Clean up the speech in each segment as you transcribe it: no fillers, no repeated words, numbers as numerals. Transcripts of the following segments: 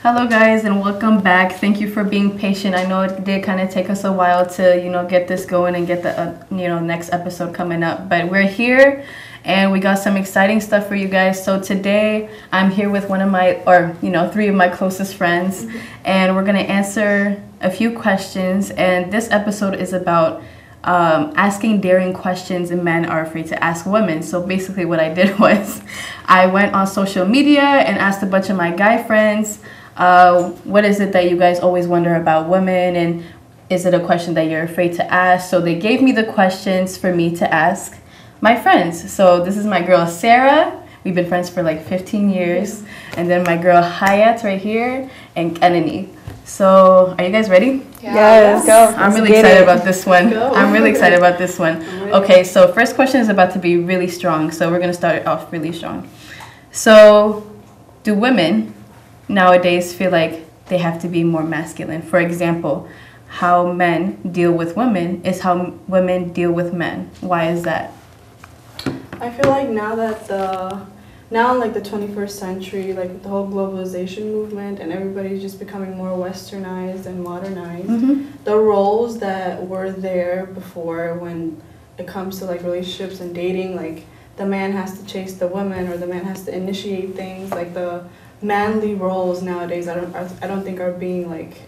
Hello guys, and welcome back. Thank you for being patient. I know it did kind of take us a while to get this going and get the next episode coming up, but we're here and we got some exciting stuff for you guys. So today I'm here with one of my three of my closest friends, and we're going to answer a few questions. And this episode is about asking daring questions and men are afraid to ask women. So basically what I did was I went on social media and asked a bunch of my guy friends, what is it that you guys always wonder about women, and is it a question that you're afraid to ask? So they gave me the questions for me to ask my friends. So this is my girl Sarah. We've been friends for like 15 years. And then my girl Hayat right here, and Kennedy. So are you guys ready? Yes. Go. I'm really excited about this one. I'm really excited about this one. Okay, so first question is about to be really strong. So we're going to start it off really strong. So do women nowadays feel like they have to be more masculine? For example, how men deal with women is how women deal with men. Why is that? I feel like now in like the 21st century, like the whole globalization movement and everybody's just becoming more westernized and modernized, the roles that were there before when it comes to like relationships and dating, like the man has to chase the woman or the man has to initiate things, like the manly roles nowadays I don't think are being like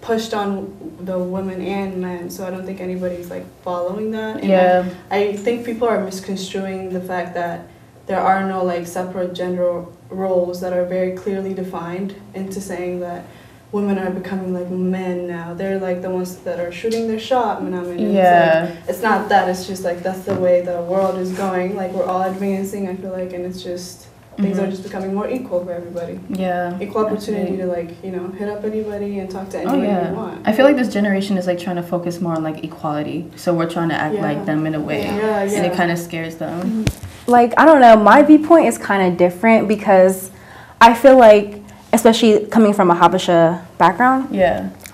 pushed on the women and men, so I don't think anybody's like following that. And yeah, I think people are misconstruing the fact that there are no like separate gender roles that are very clearly defined into saying that women are becoming like men now. They're like the ones that are shooting their shot. Yeah. It's not that, it's just like that's the way the world is going. Like we're all advancing, I feel like, and it's just things are just becoming more equal for everybody. Yeah. Equal opportunity to like, hit up anybody and talk to anybody you want. I feel like this generation is like trying to focus more on like equality. So we're trying to act like them in a way. Yeah. And it kind of scares them. Like, I don't know, my viewpoint is kind of different because I feel like, especially coming from a Habesha background,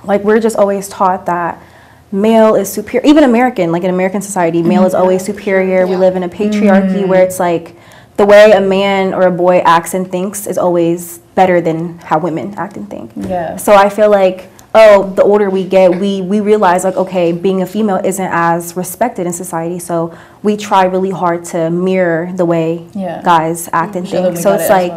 like we're just always taught that male is superior. Even American, like in American society, male is always superior. We live in a patriarchy where it's like the way a man or a boy acts and thinks is always better than how women act and think. Yeah. So I feel like, the older we get, we realize like, okay, being a female isn't as respected in society. So we try really hard to mirror the way guys act and think. So it's like,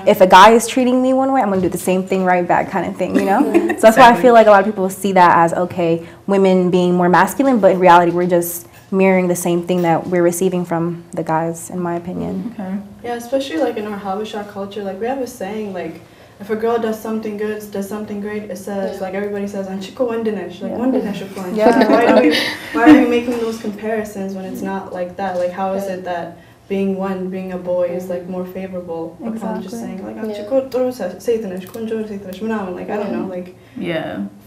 if a guy is treating me one way, I'm going to do the same thing right back kind of thing, So that's why I feel like a lot of people see that as, okay, women being more masculine, but in reality, we're just mirroring the same thing that we're receiving from the guys, in my opinion. Okay. Yeah, especially like in our Habesha culture, like we have a saying, like if a girl does something good, does something great, it says, like everybody says, "Anchiko wandinesh," like wandinesh upon. Why are we making those comparisons when it's not like that? Like how is it that being a boy is like more favorable upon just saying like "Anchiko toru saytnesh, kunjo saytnesh," like I don't know, like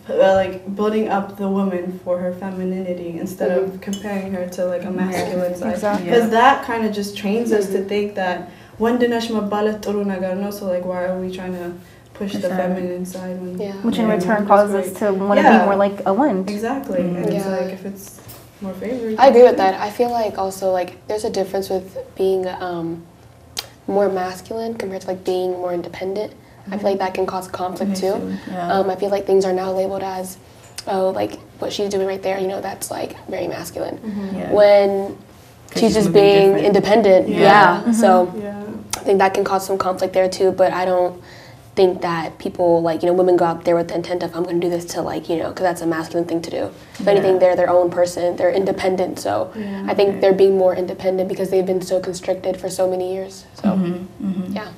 like building up the woman for her femininity instead of comparing her to like a masculine side, because that kind of just trains us to think that one dinesh mabalat toru nagar, no, so like why are we trying to push the feminine side when which in return causes us to want to be more like a wand. Exactly. And it's like if it's more favored. I agree with that. I feel like also like there's a difference with being more masculine compared to like being more independent. I feel like that can cause conflict too. I feel like things are now labeled as, oh, like what she's doing right there, that's like very masculine. When she's just being independent. So I think that can cause some conflict there too, but I don't think that people like, women go out there with the intent of I'm going to do this to like, because that's a masculine thing to do. If anything, they're their own person, they're independent. So I think they're being more independent because they've been so constricted for so many years. So yeah.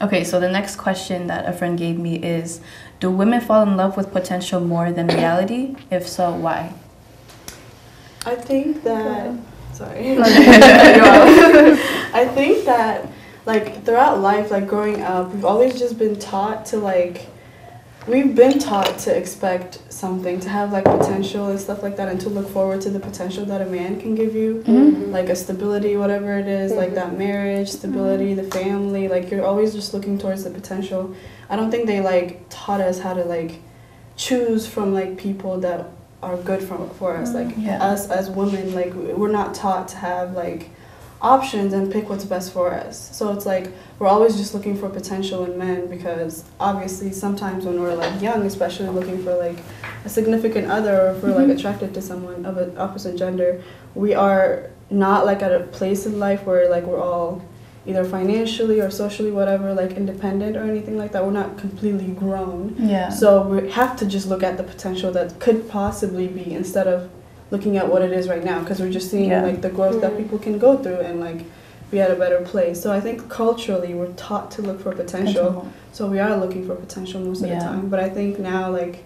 Okay, so the next question that a friend gave me is, do women fall in love with potential more than reality? If so, why? I think that, I think that like throughout life, like growing up, we've always just been taught to like we've been taught to expect something, to have like potential and stuff like that, and to look forward to the potential that a man can give you, like a stability, whatever it is, like that marriage, stability, the family, like you're always just looking towards the potential. I don't think they like taught us how to like choose from like people that are good for us, like us as women, like we're not taught to have like options and pick what's best for us. So it's like we're always just looking for potential in men, because obviously sometimes when we're like young, especially looking for like a significant other, or if we're like attracted to someone of an opposite gender, we are not like at a place in life where like we're all either financially or socially, whatever, like independent or anything like that. We're not completely grown. So we have to just look at the potential that could possibly be, instead of looking at what it is right now, because we're just seeing like the growth that people can go through and like be at a better place. So I think culturally we're taught to look for potential. So we are looking for potential most of the time. But I think now, like,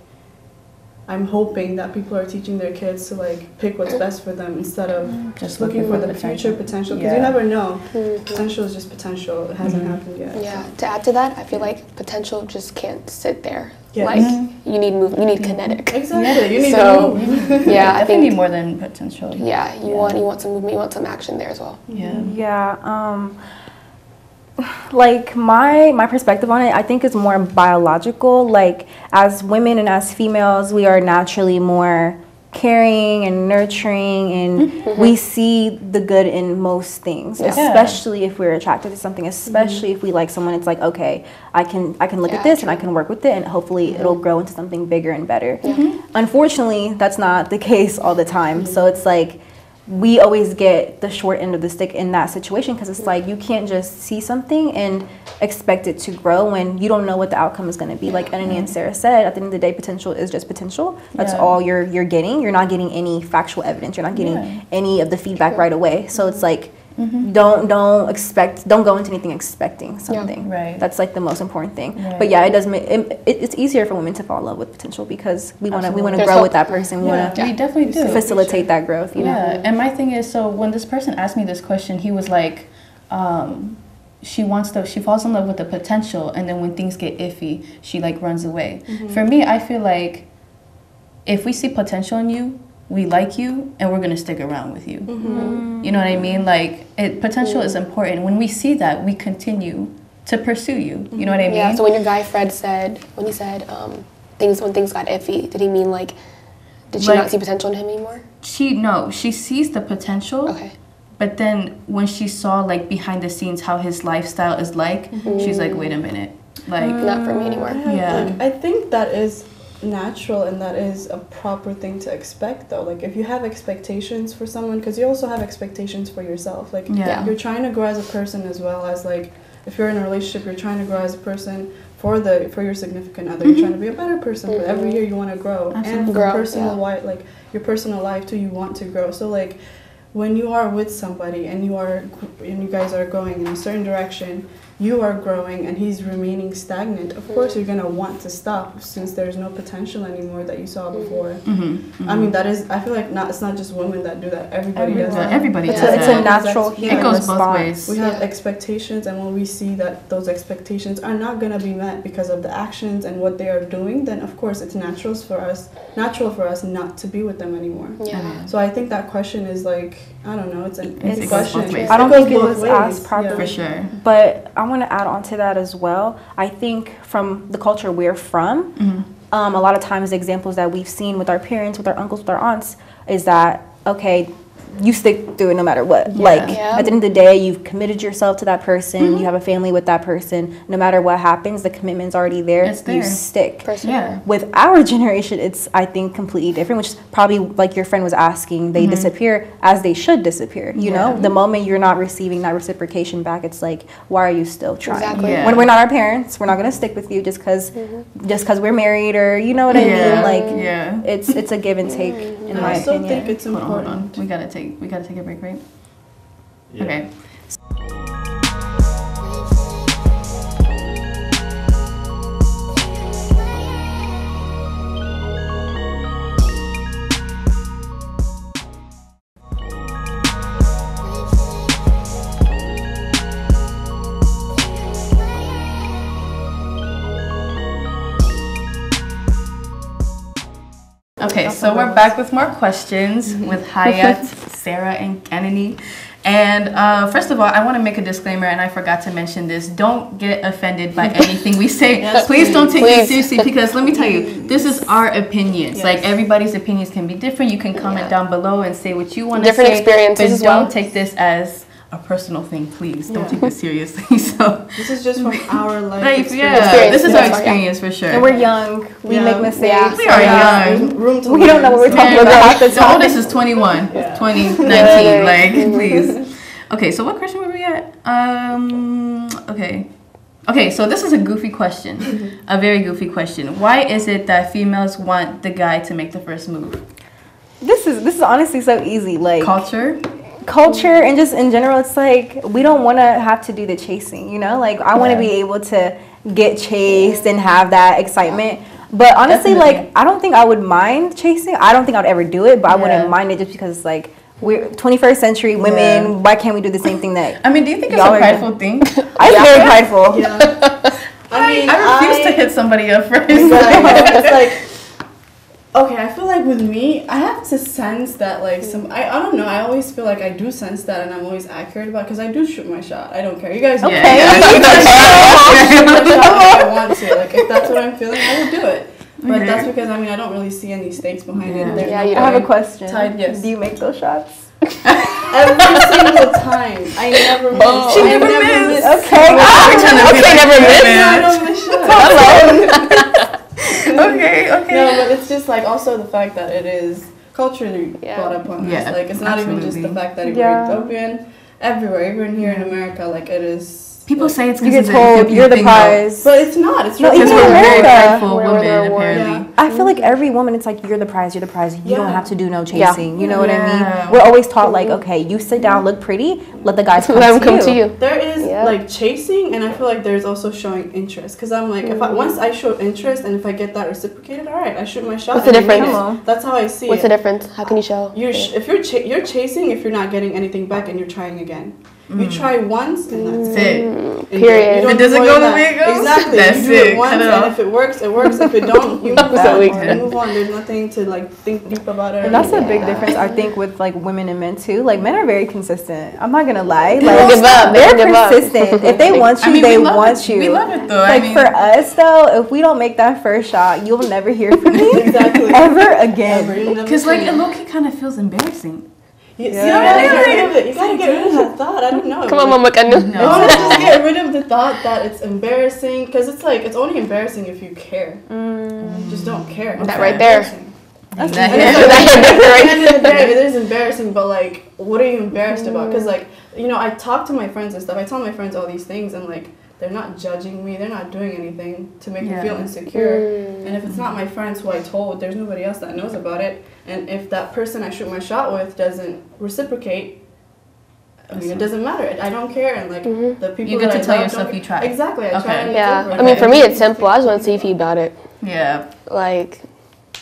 I'm hoping that people are teaching their kids to like pick what's best for them, instead of just looking for the future potential, because you never know. Potential is just potential. It hasn't happened yet. Yeah. To add to that, I feel like potential just can't sit there. Like you need move. You need kinetic. Exactly. You need to move. Yeah, I think need more than potential. Yeah. You want some movement. You want some action there as well. Like my perspective on it, I think is more biological. Like as women and as females, we are naturally more caring and nurturing, and we see the good in most things, especially if we're attracted to something, especially if we like someone. It's like, okay, I can look at this and I can work with it, and hopefully it'll grow into something bigger and better. Unfortunately, that's not the case all the time. So it's like we always get the short end of the stick in that situation, because it's like you can't just see something and expect it to grow when you don't know what the outcome is going to be. Like Anani and Sarah said, at the end of the day, potential is just potential. That's all you're getting. You're not getting any factual evidence. You're not getting any of the feedback right away. So it's like don't go into anything expecting something. That's like the most important thing. But yeah, it does make it's easier for women to fall in love with potential, because we want to grow with that person. We want to definitely do facilitate that growth. You know? And my thing is, so when this person asked me this question, he was like, she falls in love with the potential, and then when things get iffy, she like runs away. For me, I feel like if we see potential in you, we like you, and we're going to stick around with you. You know what I mean? Like, potential is important. When we see that, we continue to pursue you. You know what I mean? Yeah, so when your guy Fred said, when things got iffy, did he mean like, did she not see potential in him anymore? She sees the potential. Okay. But then when she saw like behind the scenes how his lifestyle is like, she's like, wait a minute. Like, not for me anymore. Like, I think that is natural, and that is a proper thing to expect, though. Like if you have expectations for someone, because you also have expectations for yourself, like you're trying to grow as a person, as well as like if you're in a relationship, you're trying to grow as a person for your significant other. You're trying to be a better person. But every year you want to grow. And for personal life, like your personal life too, you want to grow. So like when you are with somebody and you guys are going in a certain direction, you are growing and he's remaining stagnant, of course you're going to want to stop, since there's no potential anymore that you saw before. I mean, I feel like it's not just women that do that. Everybody does that. Everybody does that. It's a natural human response. It goes both ways. We have expectations, and when we see that those expectations are not going to be met because of the actions and what they are doing, then of course it's natural for us not to be with them anymore. So I think that question is like, I don't know, it's a question. I don't think it was asked properly. For sure. But I want to add on to that as well. I think from the culture we're from, a lot of times the examples that we've seen with our parents, with our uncles, with our aunts, is that, okay, you stick through it no matter what. At the end of the day, you've committed yourself to that person. You have a family with that person. No matter what happens, the commitment's already there. You stick. With our generation, it's, I think, completely different, which is probably like your friend was asking. They disappear as they should disappear. You know, the moment you're not receiving that reciprocation back, it's like, why are you still trying? When we're not our parents, we're not going to stick with you just because we're married, or you know what I mean? Like, it's a give and take. In my opinion. I still think it's important. Hold on. We gotta take a break, right? Okay. so we're back with more questions with Hayat, Sarah, and Kennedy. And first of all, I want to make a disclaimer, and I forgot to mention this. Don't get offended by anything we say. Please don't take it seriously, because let me tell you, this is our opinions. Yes. Like, everybody's opinions can be different. You can comment down below and say what you want to say. Different experiences as well. Don't take this as a personal thing, please. Don't take this seriously. So this is just from our life experience. Yeah, this is our experience for sure. And we're young. We make mistakes. Yeah. We are young. We don't know what we're talking about. The oldest is 21. 2019. Like, please. Okay, so what question were we at? Okay, so this is a goofy question. A very goofy question. Why is it that females want the guy to make the first move? This is honestly so easy. Like culture and just in general, it's like we don't want to have to do the chasing, you know? Like, I want to be able to get chased and have that excitement. But honestly, like, I don't think I would mind chasing. I don't think I'd ever do it, but I wouldn't mind it just because, like, we're 21st century women. Why can't we do the same thing that I mean, do you think it's a prideful thing? I'm very prideful. Yeah. I refuse to hit somebody up first. It's like, okay, I feel like with me, I have to sense that, like, I don't know, I always feel like I do sense that, and I'm always accurate about it, because I do shoot my shot. I don't care. You guys know. Okay. I shoot my shot if I want to. Like, if that's what I'm feeling, I will do it. But that's because, I mean, I don't really see any stakes behind it. Yeah, you have a question. Yes. Do you make those shots? Every single time. I never miss. She never miss. Okay. Never miss. Okay. No, but it's just like also the fact that it is culturally brought upon us. Like, it's not even just the fact that we're Ethiopian. Everywhere, even here in America, like, it is. People say it's you get told you're the prize, but it's not. It's really because we're very prideful women. Apparently, I feel like every woman, it's like you're the prize. You're the prize. You don't have to do no chasing. You know what I mean? We're always taught like, okay, you sit down, look pretty, let the guys come to you. There is like chasing, and I feel like there's also showing interest. Because I'm like, once I show interest, and if I get that reciprocated, all right, I shoot my shot. What's the difference? That's how I see it. What's the difference? How can you show? If you're chasing, if you're not getting anything back, and you're trying again. You try once and that's it. Period. If it doesn't go the way it goes, exactly. That's you do it once, and if it works, it works. If it don't, you move on. You move on. There's nothing to like think deep about it. And that's a big difference, I think, with like women and men too. Like, men are very consistent. I'm not gonna lie. They don't give up. They're persistent. If they want you, they want you. We love it though. Like, for us though, if we don't make that first shot, you'll never hear from me ever again. Because like it low-key kind of feels embarrassing. You gotta get rid of it. You gotta get rid of that thought. I don't know. Come on, Mama Kanu. I want to just get rid of the thought that it's embarrassing, because it's like it's only embarrassing if you care. Just don't care. That right there. At the end of the day, it is embarrassing, but like, what are you embarrassed about? Because like, you know, I talk to my friends and stuff. I tell my friends all these things, and like, they're not judging me. They're not doing anything to make me feel insecure. And if it's not my friends who I told, there's nobody else that knows about it. And if that person I shoot my shot with doesn't reciprocate, I mean, it doesn't matter. I don't care. And like the people you get to tell yourself you tried. Exactly. I tried. I mean, for me, it's simple. I just want to see if you about it. Yeah. Like,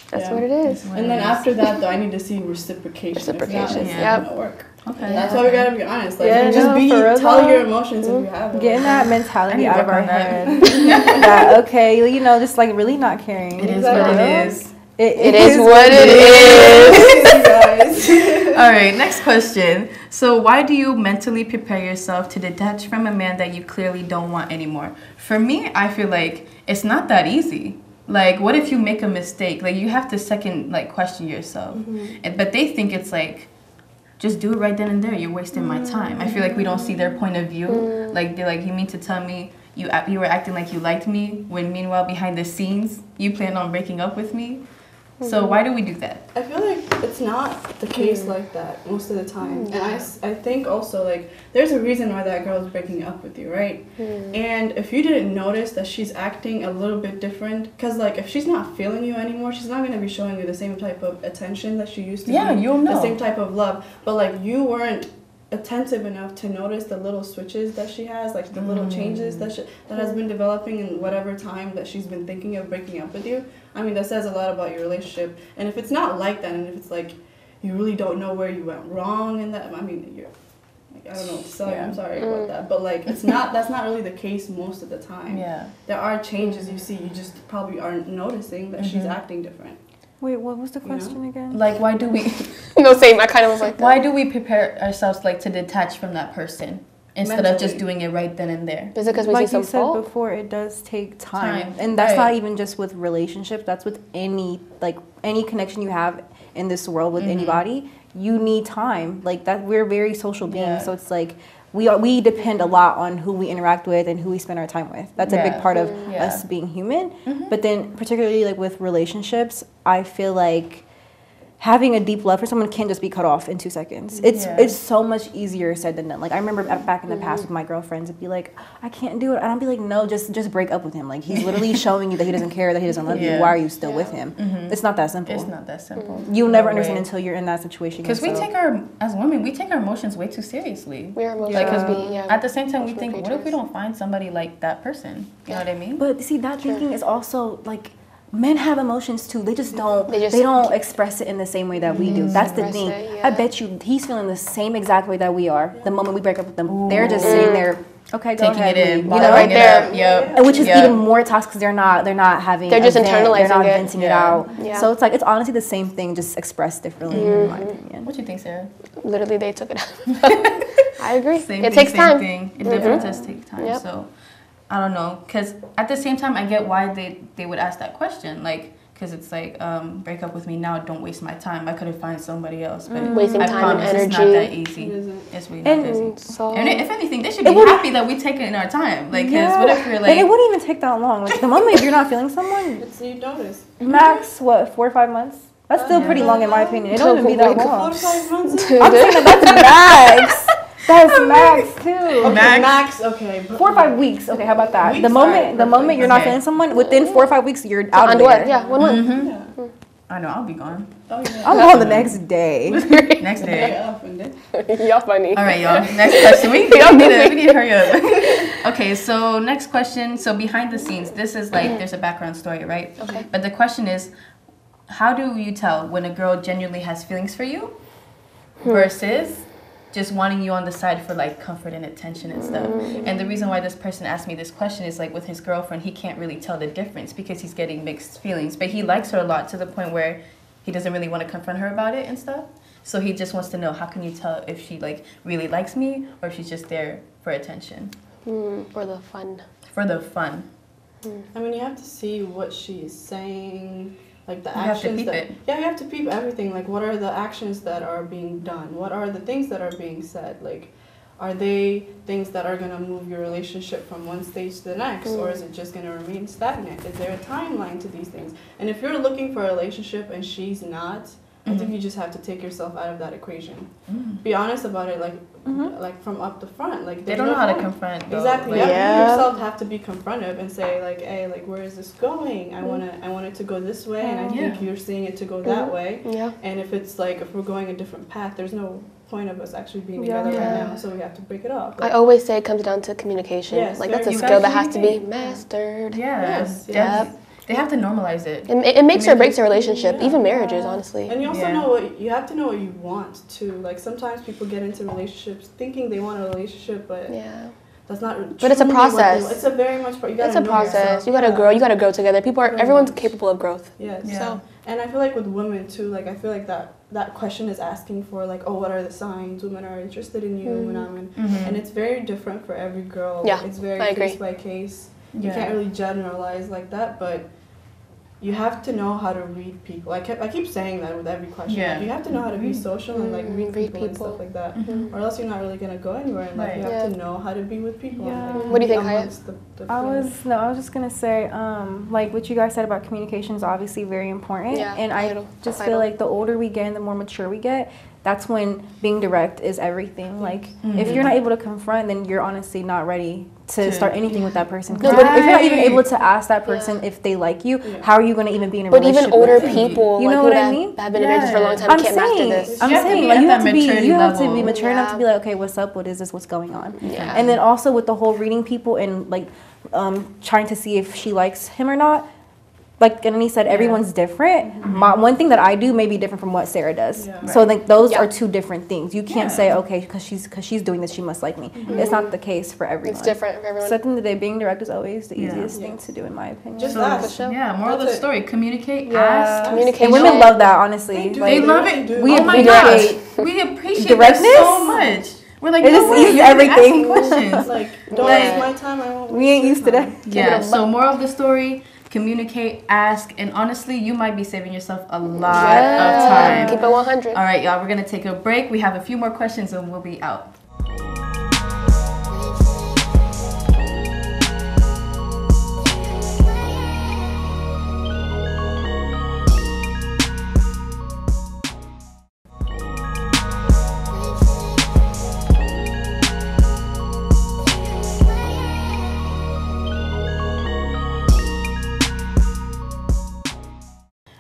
that's what it is. And then after that, though, I need to see reciprocation. Reciprocation. It's not gonna work. Okay. That's why we gotta be honest. Like, tell your emotions if you have it. Getting that mentality out of our head. That, okay, you know, just like really not caring. It is what it is. It is what it is. All right, next question. So why do you mentally prepare yourself to detach from a man that you clearly don't want anymore? For me, I feel like it's not that easy. Like, what if you make a mistake? Like, you have to question yourself. But they think it's like, just do it right then and there. You're wasting my time. I feel like we don't see their point of view. Like, they're like, you mean to tell me you were acting like you liked me, when meanwhile behind the scenes, you planned on breaking up with me? So why do we do that? I feel like it's not the case like that most of the time. And I think also, like, there's a reason why that girl is breaking up with you, right? And if you didn't notice that she's acting a little bit different, because, like, if she's not feeling you anymore, she's not going to be showing you the same type of attention that she used to. Yeah, you'll know. The same type of love. But, like, you weren't attentive enough to notice the little switches that she has, like the little changes that has been developing in whatever time that she's been thinking of breaking up with you. I mean, that says a lot about your relationship. And if it's not like that, and if it's like you really don't know where you went wrong in that, I mean, you're like, I don't know what to say. I'm sorry about that, but like that's not really the case most of the time. Yeah, there are changes you see, you just probably aren't noticing that she's acting different. Wait, what was the question again? Like, why do we... No, same. I kind of was like that. Why do we prepare ourselves, like, to detach from that person instead of just doing it right then and there? Is it because we like see some you said fault? before, it does take time. And that's not even just with relationships. That's with any connection you have in this world with anybody. You need time. Like that, we're very social beings. So it's like we depend a lot on who we interact with and who we spend our time with. That's a big part of us being human. But then particularly like with relationships, I feel like having a deep love for someone can't just be cut off in 2 seconds. It's so much easier said than done. Like I remember back in the past with my girlfriends, it'd be like, I can't do it. And I'd be like, no, just break up with him. Like he's literally showing you that he doesn't care, that he doesn't love you. Why are you still with him? It's not that simple. It's not that simple. You'll never understand until you're in that situation. Because as women, we take our emotions way too seriously. We are emotional. At the same time, we think, what if we don't find somebody like that person? You know what I mean? But see, that thinking is also like, men have emotions too. They just don't. They don't express it in the same way that we do. That's the thing. I bet you he's feeling the same exact way that we are. The moment we break up with them, they're just sitting there. Okay, go taking ahead. it in, you know, right there. And which is even more toxic because they're not having. They're just internalizing They're not it. venting it out. So it's like it's honestly the same thing, just expressed differently. In my opinion. What do you think, Sarah? Literally, they took it out. I agree. It takes time. It definitely does take time. So I don't know, because at the same time, I get why they would ask that question, like. Because it's like, break up with me now, don't waste my time. I could have found somebody else. But wasting time and energy. It's not that easy. It's really not that easy. So and if anything, they should be happy that we take it in our time. Like, because what if you're like... And it wouldn't even take that long. Like, the moment you're not feeling someone... you notice. Max, 4 or 5 months? That's still pretty long in my opinion. It doesn't be that long. 4 to 5 months? I'm saying that's max. That's max too. Okay, max. Okay. 4 or 5 weeks. Okay, how about that? Weeks the moment you're not feeling someone, within 4 or 5 weeks you're out of there. Yeah, 1 month. I know, I'll be gone. I'm gone the next day. Next day. Y'all funny. All right, y'all. Next question. We need to hurry up. Okay, so next question. So behind the scenes, this is like there's a background story, right? Okay. But the question is, how do you tell when a girl genuinely has feelings for you versus just wanting you on the side for like comfort and attention and stuff? And the reason why this person asked me this question is like with his girlfriend, he can't really tell the difference because he's getting mixed feelings, but he likes her a lot to the point where he doesn't really want to confront her about it and stuff. So he just wants to know, how can you tell if she like really likes me or if she's just there for attention? For the fun. For the fun. I mean, you have to see what she's saying. Like the you actions have to peep it. Yeah, you have to peep everything. Like, what are the actions that are being done? What are the things that are being said? Like, are they things that are gonna move your relationship from one stage to the next, or is it just gonna remain stagnant? Is there a timeline to these things? And if you're looking for a relationship and she's not, I think you just have to take yourself out of that equation. Be honest about it, like from up to front. Like they don't know how to confront. Though. Exactly. Like, you yourself have to be confrontive and say like, hey, like where is this going? I want it to go this way, and I think you're seeing it to go that way. Yeah. And if it's like if we're going a different path, there's no point of us actually being together right now, so we have to break it off. Like, I always say it comes down to communication. Yes, like that's a skill that has to be mastered. Yes. They have to normalize it. It makes or breaks a relationship, even marriages, honestly. And you also know you have to know what you want too. Like sometimes people get into relationships thinking they want a relationship, but that's not. But it's a process. It's a very much. It's a process. You gotta grow. You gotta grow together. Everyone's capable of growth. Yes. Yeah. So, and I feel like with women too. Like I feel like that question is asking for like, oh, what are the signs women are interested in you, and it's very different for every girl. Yeah. It's very case by case. You can't really generalize like that, but you have to know how to read people. I keep saying that with every question. Yeah. Like, you have to know how to be social and like read people and stuff like that, or else you're not really gonna go anywhere in life. You have to know how to be with people. Yeah. And, like, what do you think, Haya? I was just gonna say, like what you guys said about communication is obviously very important. Yeah, and I just feel like the older we get and the more mature we get, that's when being direct is everything. Like if you're not able to confront, then you're honestly not ready to start anything with that person. If you're not even able to ask that person if they like you, how are you going to even be in a relationship? But even older people, you know what I mean? That have been in marriages for a long time can't master this. I'm saying like you have to be mature enough to be like, okay, what's up? What is this? What's going on? Yeah. And then also with the whole reading people and like trying to see if she likes him or not. like Annie said, everyone's different. One thing that I do may be different from what Sarah does. So like those are two different things. You can't say, okay, because she's doing this, she must like me. It's not the case for everyone. It's different for everyone. So at the end of the day, being direct is always the easiest thing to do, in my opinion. Just ask. Moral of the story: communicate, ask, communicate. And women love that, honestly. They love it. We we appreciate directness that so much. We're like, it just eases everything. Questions. Like, don't waste my time. I won't. We ain't used to that. Yeah. So moral of the story: communicate, ask, and honestly, you might be saving yourself a lot of time. Keep it 100. All right, y'all. We're gonna take a break. We have a few more questions, and we'll be out.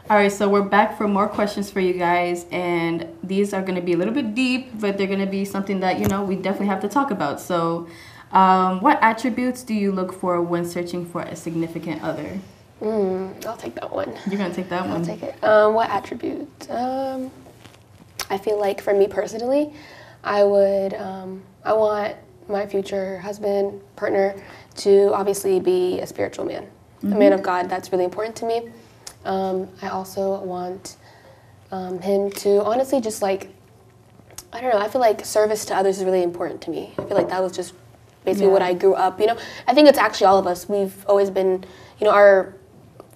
All right, so we're back for more questions for you guys, and these are going to be a little bit deep, but they're going to be something that, we definitely have to talk about. So what attributes do you look for when searching for a significant other? I'll take that one. You're going to take that one? I'll take it. What attributes? I feel like for me personally, I want my future husband, partner, to obviously be a spiritual man, a man of God. That's really important to me. I also want him to honestly just I don't know, I feel like service to others is really important to me. I feel like that was just basically what I grew up, I think it's actually all of us. We've always been, our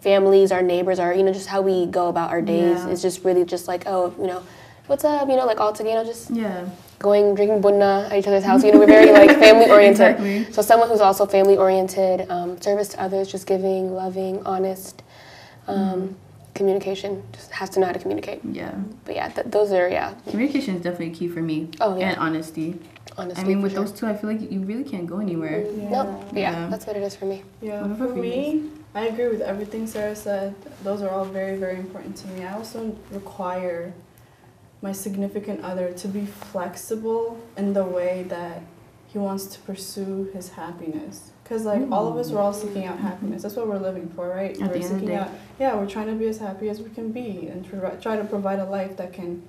families, our neighbors, just how we go about our days is just really just like, what's up, like all together, just going, drinking bunna at each other's house. We're very family oriented. Exactly. So someone who's also family oriented, service to others, just giving, loving, honest. Communication, just has to know how to communicate. But those are communication is definitely key for me. And honesty. I mean, with those two, I feel like you really can't go anywhere. That's what it is for me. For me, I agree with everything Sarah said. Those are all very, very important to me. I also require my significant other to be flexible in the way that he wants to pursue his happiness. Because all of us, we're all seeking out happiness. That's what we're living for, right? We're seeking out, we're trying to be as happy as we can be and try to provide a life that can,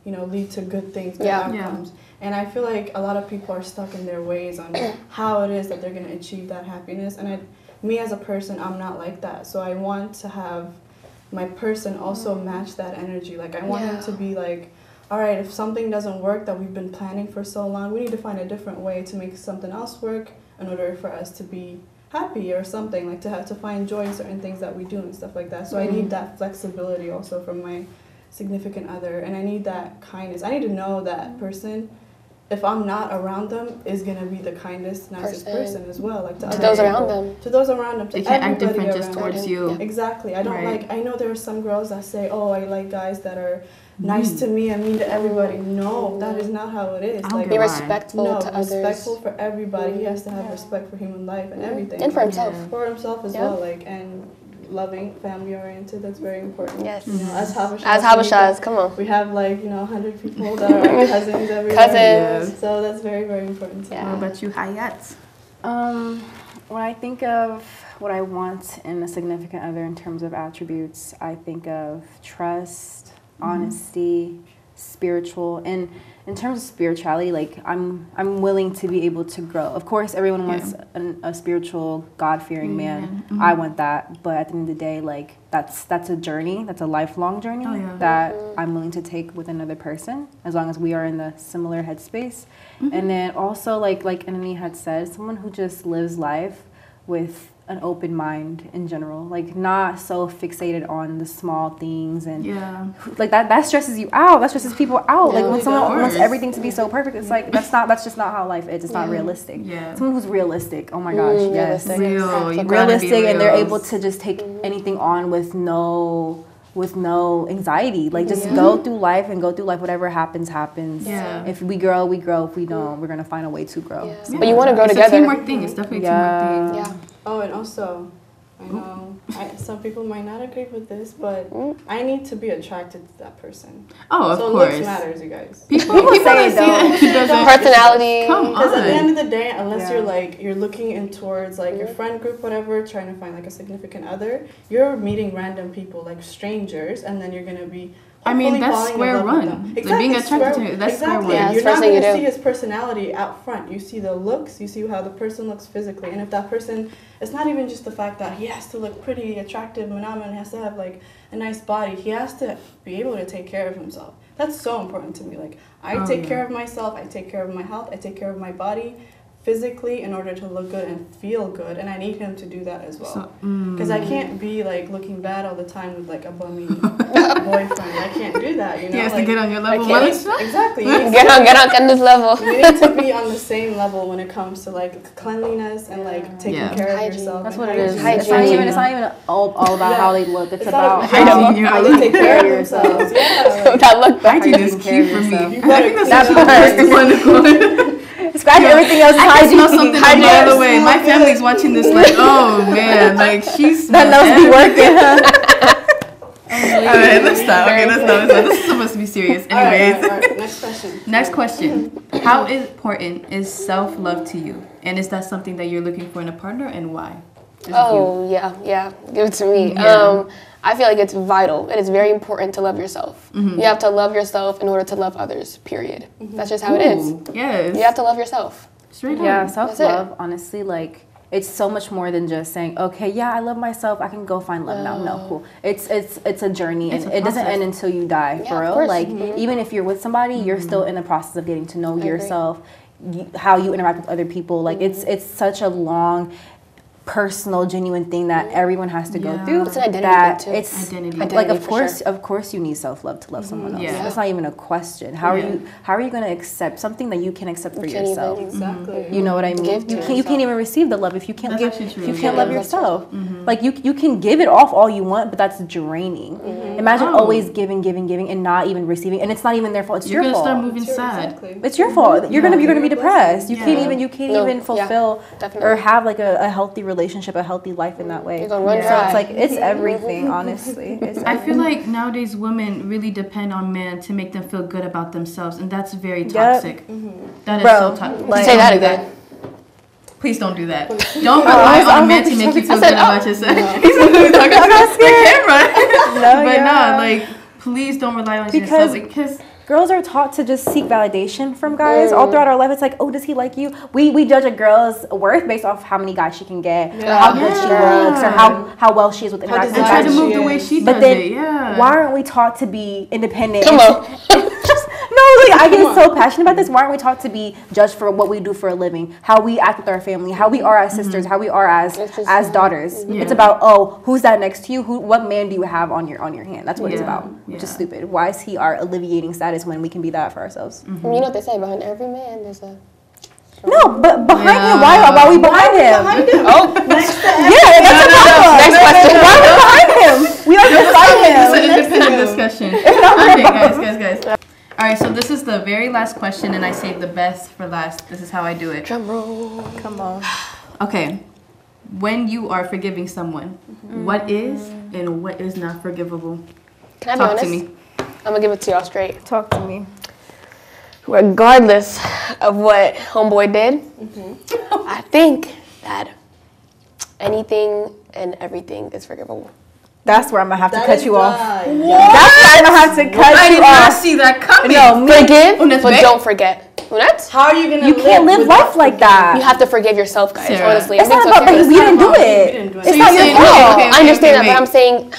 lead to good things, good outcomes. And I feel like a lot of people are stuck in their ways on how it is that they're going to achieve that happiness. And me as a person, I'm not like that. So I want to have my person also match that energy. I want him to be all right, if something doesn't work that we've been planning for so long, we need to find a different way to make something else work in order for us to be happy or something, to find joy in certain things that we do and stuff like that. So I need that flexibility also from my significant other, and I need that kindness. I need to know that person, if I'm not around them, is going to be the kindest, nicest person as well. To those around them. To those around them. To they can't act different just towards you. Exactly. I don't I know there are some girls that say, oh, I like guys that are nice to me and mean to everybody. No, that is not how it is. Be respectful to others. Respectful for everybody. He has to have respect for human life and everything. And for himself. For himself as well. And loving, family oriented. That's very important. Yes. As Habashas, come on. We have 100 people that are our cousins everywhere. Cousins. So that's very, very important. What about you, Hayat? When I think of what I want in a significant other in terms of attributes, I think of trust, honesty, spiritual, and in terms of spirituality, I'm willing to be able to grow. Of course, everyone wants a spiritual, God-fearing man. I want that, but at the end of the day, that's a journey. That's a lifelong journey that I'm willing to take with another person, as long as we are in the similar headspace. And then also, like Annie had said, someone who just lives life with an open mind in general, not so fixated on the small things and that stresses you out. That stresses people out. When someone wants everything to be so perfect, it's that's just not how life is. It's not realistic. Someone who's realistic. Oh my gosh, yes, realistic, and they're able to just take anything on with no anxiety. Just go through life whatever happens. If we grow, we grow. If we don't, we're gonna find a way to grow. But you want to grow together. It's a teamwork thing. It's definitely a teamwork thing. Oh, and also, I know. Some people might not agree with this, but I need to be attracted to that person. Oh, of so course. looks matters, you guys. People say it personality. Come on. Because at the end of the day, unless you're looking in towards like your friend group, whatever, trying to find like a significant other, you're meeting random people, like strangers, and then you're gonna be. I mean, that's square one. Exactly. Being attracted to it, that's square one. Yeah, you're not going to see his personality out front. You see the looks, you see how the person looks physically. And if that person, it's not even just the fact that he has to look pretty, attractive, he has to have like a nice body. He has to be able to take care of himself. That's so important to me. Like, I take care of myself, I take care of my health, I take care of my body physically in order to look good and feel good, and I need him to do that as well. Because I can't be like looking bad all the time with like a bummy boyfriend. I can't do that, you know. He has like, to get on your level. Exactly. Get on this level. You need to be on the same level when it comes to like cleanliness and like taking care of yourself. That's what it is. It's not even all about how they look. It's about how they take care of themselves. Yeah. That look hygiene is key for me. I think that's the wonderful. Scratch everything else. I can smell something by the way. My family's watching this like, oh man, like she's that knows be working. All right, let's stop. Okay, let's stop. This is supposed to be serious. Anyways, all right. Next question. Next question. How important is self-love to you? And is that something that you're looking for in a partner, and why? Yeah. Give it to me. Yeah. I feel like it's vital. It is very important to love yourself. You have to love yourself in order to love others, period. That's just how it is. Yes. You have to love yourself. Straight up. Yeah, self-love, honestly, like, it's so much more than just saying, okay, yeah, I love myself, I can go find love now. No, cool. It's a journey, and it doesn't end until you die, for real. Like, even if you're with somebody, you're still in the process of getting to know yourself, how you interact with other people. Like, it's such a long, personal, genuine thing that everyone has to go through. It's an identity thing too. It's identity. Like, of course you need self-love to love someone else. Yeah. That's not even a question. How are you going to accept something that you can accept for yourself? Exactly. You know what I mean? You can't even receive the love if you can't love yourself. Like, you can give it off all you want, but that's draining. Imagine always giving and not even receiving, and it's not even their fault. It's your fault. You're gonna start moving sad. It's your fault. You're gonna be depressed. You can't even fulfill or have like a healthy relationship, a healthy life in that way. You're gonna run So it's like, it's everything, honestly. I feel like nowadays women really depend on men to make them feel good about themselves, and that's very toxic. That is so toxic. Like, say that again. Please don't do that. Don't rely on a man to make you feel good about yourself. He's talking to the camera. But no, like, please don't rely on yourself, because girls are taught to just seek validation from guys all throughout our life. It's like, oh, does he like you? We judge a girl's worth based off how many guys she can get, how good she looks, or how well she is with interacting with try guys. to move the way she does but then, it. why aren't we taught to be independent? Come on. No, like, I get so passionate about this. Why aren't we taught to be judged for what we do for a living, how we act with our family, how we are as sisters, how we are as daughters? It's about, oh, who's that next to you? What man do you have on your hand? That's what it's about. Which is stupid. Why is he our alleviating status when we can be that for ourselves? You know what they say, behind every man there's a... No, but behind him, why are we behind him? Oh, that's a problem. Next question. Why are we behind him? We are beside him. It's an independent discussion. Okay, guys. All right, so this is the very last question, and I saved the best for last. This is how I do it. Drum roll. Come on. Okay. When you are forgiving someone, what is and what is not forgivable? Can I be Talk honest? to me. I'm going to give it to y'all straight. Talk to me. Regardless of what homeboy did, I think that anything and everything is forgivable. That's where I'm going to have to cut you off. That's What? where I'm going to have to cut you off. I did not see that coming. No, forgive, but don't forget. What? How are you gonna? You can't live life like that. You have to forgive yourself, guys. Sarah. Honestly, It's not about that. We didn't do it. So It's not your saying- fault. okay, I understand that, wait. but I'm saying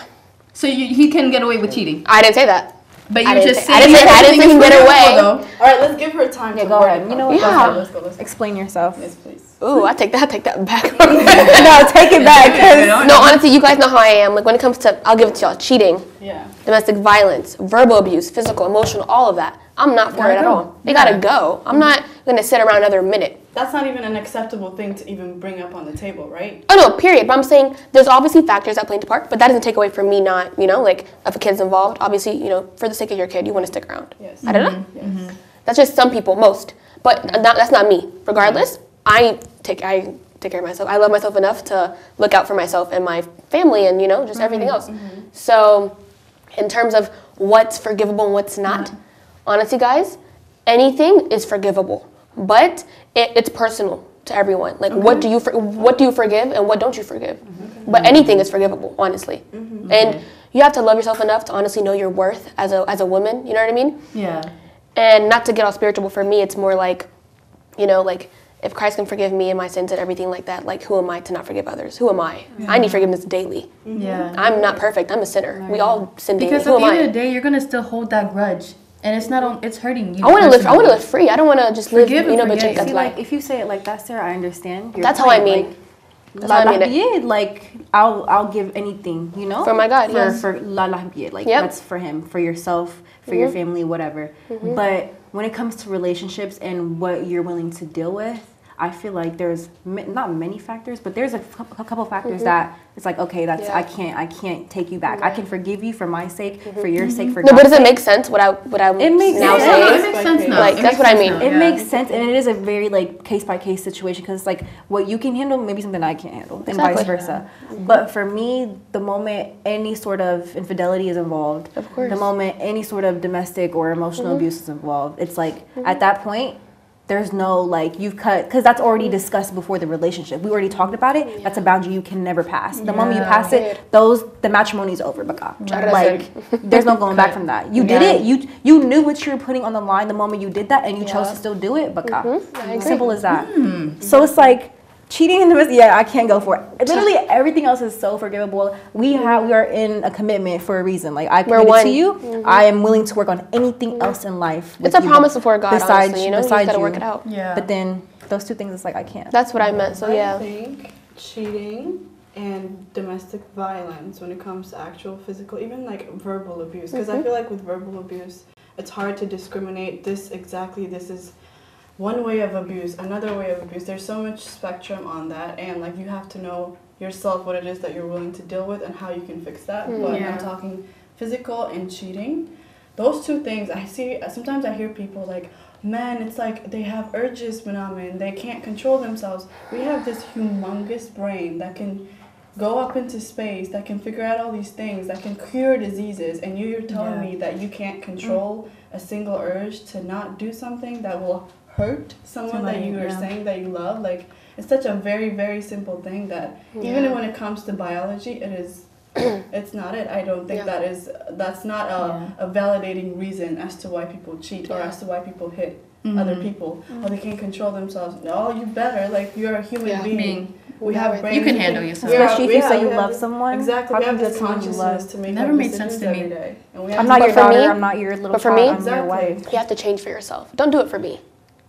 So he can get away with cheating, I didn't say that. but I you didn't just say- said I didn't say he can get away. All right, let's give her time. Yeah, to go work ahead. it You know out. what? Yeah. Let's go. Explain yourself. Yes, please. Ooh, I take that back. No, take it back. No, honestly, you guys know how I am. Like when it comes to, I'll give it to y'all, cheating, Yeah. domestic violence, verbal abuse, physical, emotional, all of that. I'm not for it at all. They gotta go. I'm not gonna sit around another minute. That's not even an acceptable thing to even bring up on the table, right? Oh no, period. But I'm saying there's obviously factors that play into part, but that doesn't take away from me not, like if a kid's involved, obviously, for the sake of your kid, you want to stick around. Yes. I don't know. Yes. That's just some people, most. But that's not me. Regardless, I take care of myself. I love myself enough to look out for myself and my family and, you know, just everything else. So in terms of what's forgivable and what's not, honestly, guys, anything is forgivable, but it's personal to everyone. Like, what do you forgive and what don't you forgive? But anything is forgivable, honestly. And you have to love yourself enough to honestly know your worth as a woman. You know what I mean? Yeah. And not to get all spiritual, for me, it's more like, you know, like, if Christ can forgive me and my sins and everything like that, like, who am I to not forgive others? Who am I? I need forgiveness daily. Yeah. I'm not perfect. I'm a sinner. We all sin daily. Because Who at the am I? end of the day, you're gonna still hold that grudge, and it's not. It's hurting you. I want to live free. I don't want to just live, Forgive you know, and but forget. that's See, like, like if you say it like that, Sarah, I understand. Your that's point. how I mean. That's how I mean it. Yeah, like I'll give anything, you know, For my God, for yes. for la lahbiyat, like Yep. that's for him, for yourself, for your family, whatever. But when it comes to relationships and what you're willing to deal with, I feel like there's not many factors, but there's a couple factors that it's like, okay, that's I can't take you back. I can forgive you for my sake, for your sake, for No, but God's does it sake. make sense what I'm It makes now sense. saying? It makes sense now. Like, that's what I mean. It makes sense, and it is a very like case by case situation because it's like what you can handle, maybe something I can't handle, and Exactly. vice versa. But for me, the moment any sort of infidelity is involved, Of course. the moment any sort of domestic or emotional abuse is involved, it's like at that point. There's no like you've cut because that's already discussed before the relationship. We already talked about it. That's a boundary you can never pass. The moment you pass it, the matrimony's over, baka. Right. Like there's no going back from that. You did it. You knew what you were putting on the line the moment you did that, and you chose to still do it, baka. I agree. Simple as that. So it's like cheating in the midst. Yeah, I can't go for it. Literally everything else is so forgivable. We are in a commitment for a reason. Like I committed to you. I am willing to work on anything else in life. It's a promise before God, honestly, you know? You just got to work it out. Yeah. But then those two things, it's like I can't. That's what I meant, so I yeah. think cheating and domestic violence when it comes to actual physical, even like verbal abuse, because I feel like with verbal abuse, it's hard to discriminate this is one way of abuse, another way of abuse. There's so much spectrum on that, and like you have to know yourself what it is that you're willing to deal with and how you can fix that. But I'm talking physical and cheating. Those two things, sometimes I hear people like, man, it's like they have urges, and they can't control themselves. We have this humongous brain that can go up into space, that can figure out all these things, that can cure diseases, and you're telling me that you can't control a single urge to not do something that will hurt someone that you are saying that you love. Like, it's such a very, very simple thing that even when it comes to biology, it is it's not it. I don't think that's not a validating reason as to why people cheat or as to why people hit other people. Or they can't control themselves. No, you better. Like, you're a human being. We have brains. You can handle yourself. Especially if you say you love someone. Exactly. We have this someone you consciousness love. to make Never made sense to me. every day. And we have I'm to- not your for daughter. me- I'm not your little but for child. me- I'm your Exactly. wife. You have to change for yourself. Don't do it for me.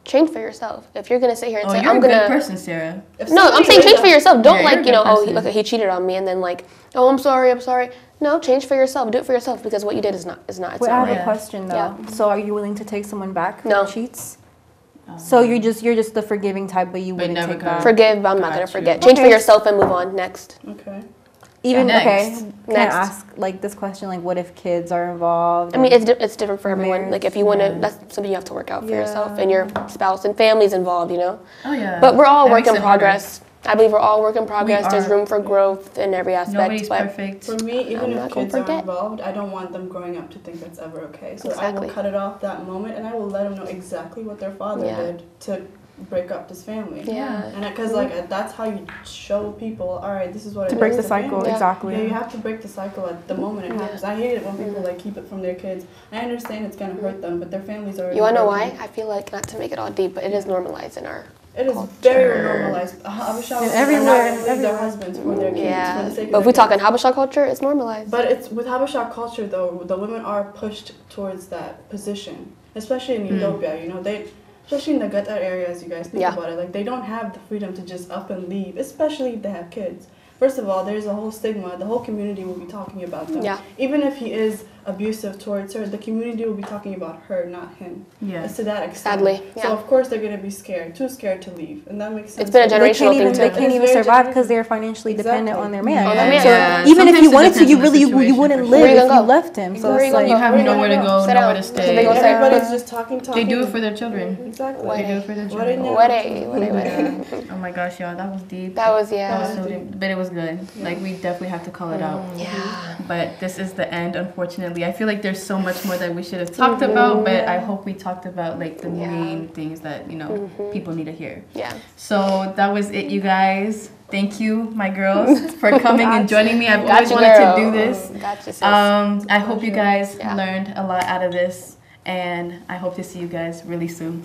Change for yourself. If you're going to sit here and say, you're I'm a going good to... person, Sarah. No, I'm saying change for yourself. Don't Yeah, like, you're a you know, good oh, person. look, he cheated on me, and then like, oh, I'm sorry. No, change for yourself. Do it for yourself, because what you did is not. It's Wait, I not have right. a question though. Yeah. So are you willing to take someone back who No. cheats? So you're just the forgiving type, but you wouldn't never take gonna back. Forgive, but I'm not Got going to you. forget. Change for Okay. yourself and move on. Next. Okay. Even Next. okay. Can I Next. ask like this question? Like, what if kids are involved? I mean, and- it's different for everyone. Like, if you want to, that's something you have to work out for yourself and your spouse and families involved, you know? Oh yeah. But we're all That work makes in it harder. progress. I believe we're all work in progress. There's are. room for growth in every aspect. Nobody's but perfect. For me, even I'm if not gonna kids are forget. involved, I don't want them growing up to think that's ever okay. So I Exactly. will cut it off that moment, and I will let them know exactly what their father did to break up this family. Yeah. And because like that's how you show people, all right, this is what it to is break the to cycle, family. exactly. Yeah, you have to break the cycle at the moment it happens. I hate it when people like keep it from their kids. I understand it's gonna hurt them, but their families are. You want to know why? I feel like, not to make it all deep, but it is normalized in our It is culture. very normalized. Habesha women everywhere, are not leave their husbands for their kids. For Yeah. the sake of But if their we talk in kids. Habesha culture, it's normalized. But it's with Habesha culture though, the women are pushed towards that position, especially in Ethiopia. You know, especially in the Qatar areas, you guys think about it. Like, they don't have the freedom to just up and leave, especially if they have kids. First of all, there's a whole stigma. The whole community will be talking about them. Yeah. Even if he is abusive towards her, the community will be talking about her, not him. Yeah. It's to that extent. Sadly, yeah. So of course they're gonna be scared, too scared to leave, and that makes sense. It's been a generational thing too. They can't even survive because they're financially dependent on their man. Yeah. So Yeah. even Sometimes if you it wanted to, depends you on the really situation, you wouldn't for live sure. if you left him. So Where it's you like you have Where you nowhere to gonna go, go? nowhere to Sit stay. down. Everybody's just talking. They do it for their children. Exactly. They do it for their children. What Oh my gosh, y'all, that was deep. That was, That was so deep, but it was good. Like, we definitely have to call it out. Yeah. But this is the end, unfortunately. I feel like there's so much more that we should have talked about, but I hope we talked about, like, the main things that, you know, people need to hear. Yeah. So that was it, you guys. Thank you, my girls, for coming and joining me. I've always Gotcha, wanted girl. to do this. Gotcha, sis. I hope you guys learned a lot out of this, and I hope to see you guys really soon.